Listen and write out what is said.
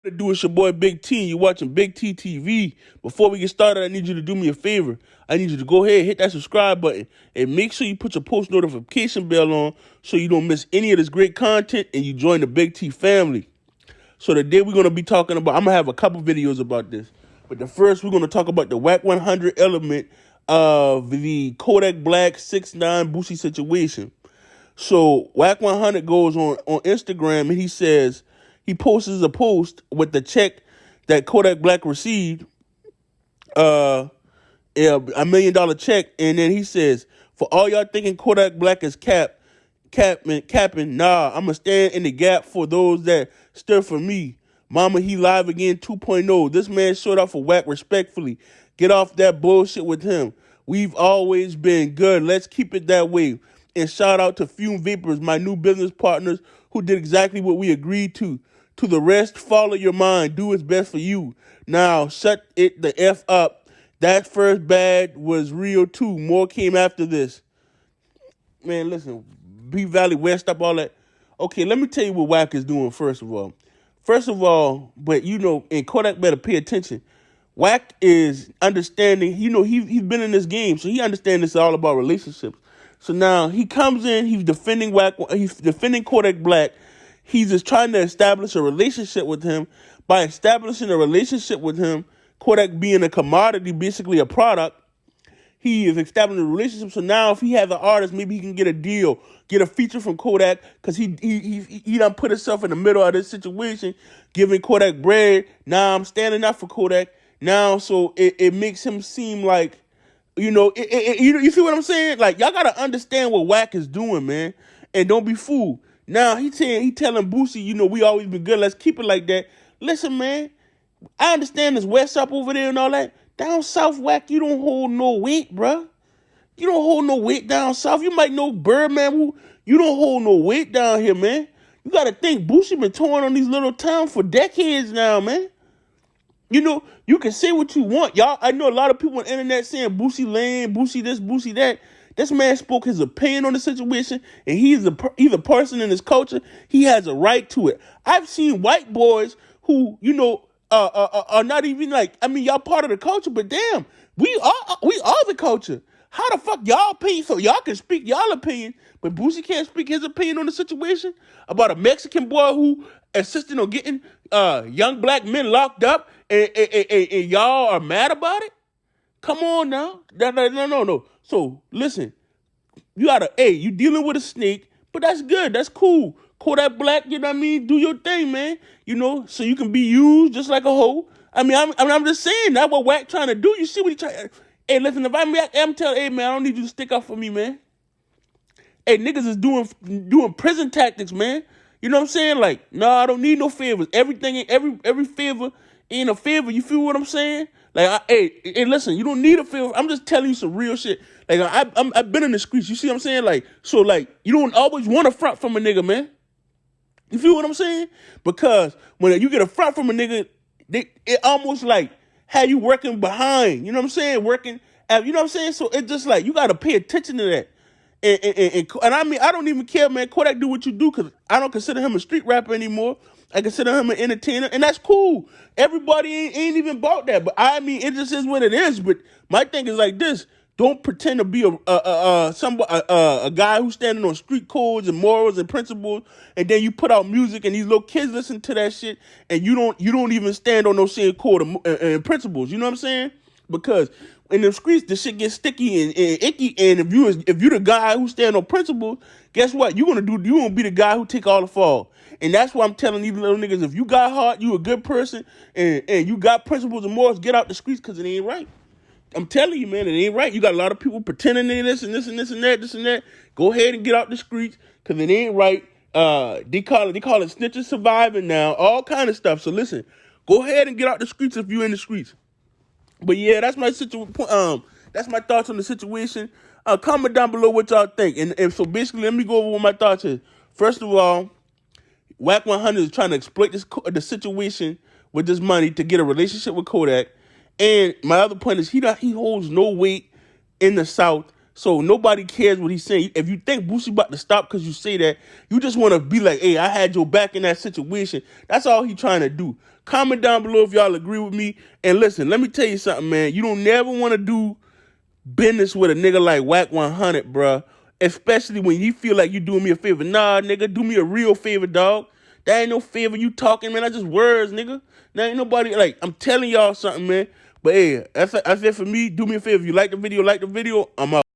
To do it's your boy Big T. You're watching Big T TV. Before we get started, I need you to do me a favor. I need you to go ahead, hit that subscribe button, and make sure you put your post notification bell on so you don't miss any of this great content and you join the Big T family. So today we're going to be talking about, I'm going to have a couple videos about this. But the first, we're going to talk about the Wack100 element of the Kodak Black 6ix9ine Boosie situation. So Wack100 goes on Instagram and he says, he posts a post with the check that Kodak Black received, $1 million check, and then he says, for all y'all thinking Kodak Black is capping, nah, I'ma stand in the gap for those that stood for me. Mama, he live again 2.0. This man showed up for Wack respectfully. Get off that bullshit with him. We've always been good. Let's keep it that way. And shout out to Fume Vapors, my new business partners, who did exactly what we agreed to. To the rest, follow your mind. Do what's best for you. Now, shut it the F up. That first bad was real too. More came after this. Man, listen, B Valley, West up, all that. Okay, let me tell you what Wack is doing, first of all. But you know, and Kodak better pay attention. Wack is understanding, you know, he's been in this game, so he understands it's all about relationships. So now he comes in, he's defending Kodak Black. He's just trying to establish a relationship with him. By establishing a relationship with him, Kodak being a commodity, basically a product, he is establishing a relationship. So now if he has an artist, maybe he can get a deal, get a feature from Kodak, because he done put himself in the middle of this situation, giving Kodak bread. Now I'm standing up for Kodak. Now, so it makes him seem like, you know, you see what I'm saying? Like, y'all got to understand what Wack is doing, man. And don't be fooled. Now, he telling Boosie, you know, we always been good. Let's keep it like that. Listen, man, I understand this West up over there and all that. Down south, Wack, you don't hold no weight, bruh. You don't hold no weight down south. You might know Birdman, who you don't hold no weight down here, man. You got to think, Boosie been touring on these little towns for decades now, man. You know, you can say what you want. Y'all, I know a lot of people on the internet saying Boosie lame, Boosie this, Boosie that. This man spoke his opinion on the situation, and he's a person in his culture. He has a right to it. I've seen white boys who, you know, are not even like, I mean, y'all part of the culture, but damn, we are the culture. How the fuck y'all opinion? So y'all can speak y'all opinion, but Boosie can't speak his opinion on the situation about a Mexican boy who insisted on getting young black men locked up, and y'all are mad about it? Come on now. No. So, listen, you dealing with a snake, but that's good. That's cool. Kodak Black, you know what I mean? Do your thing, man. You know, so you can be used just like a hoe. I mean, I'm just saying, that's what Wack trying to do. You see what he trying. Hey, listen, if I'm telling, hey, man, I don't need you to stick up for me, man. Hey, niggas is doing prison tactics, man. You know what I'm saying? Like, no, I don't need no favors. Everything, every favor ain't a favor. You feel what I'm saying? Like, hey, listen, you don't need a favor. I'm just telling you some real shit. Like, I've been in the streets. You see what I'm saying? Like, so, like, you don't always want a front from a nigga, man. You feel what I'm saying? Because when you get a front from a nigga, it almost like how you working behind. You know what I'm saying? You know what I'm saying? So it's just like, you got to pay attention to that. And I mean, I don't even care, man. Kodak, do what you do, because I don't consider him a street rapper anymore. I consider him an entertainer, and that's cool. Everybody ain't even bought that, but I mean, it just is what it is. But my thing is like this: don't pretend to be a guy who's standing on street codes and morals and principles, and then you put out music and these little kids listen to that shit, and you don't even stand on those same code and principles. You know what I'm saying? Because in the streets, the shit gets sticky and icky. And if you the guy who stand on principles, guess what? You gonna be the guy who take all the fall. And that's why I'm telling these little niggas: if you got heart, you a good person, and you got principles and morals, get out the streets, because it ain't right. I'm telling you, man, it ain't right. You got a lot of people pretending they this and this and this and that. Go ahead and get out the streets, because it ain't right. They call it snitching surviving now, all kind of stuff. So listen, go ahead and get out the streets if you in the streets. But yeah, that's my that's my thoughts on the situation. Comment down below what y'all think. And so basically, let me go over what my thoughts is. First of all, Wack100 is trying to exploit the situation with this money to get a relationship with Kodak. And my other point is he holds no weight in the South. So nobody cares what he's saying. If you think Boosie about to stop because you say that, you just want to be like, hey, I had your back in that situation. That's all he trying to do. Comment down below if y'all agree with me. And listen, let me tell you something, man. You don't never want to do business with a nigga like Wack100, bruh. Especially when you feel like you doing me a favor. Nah, nigga, do me a real favor, dog. That ain't no favor you talking, man. That's just words, nigga. There ain't nobody, like, I'm telling y'all something, man. But hey, that's it for me. Do me a favor. If you like the video, I'm out.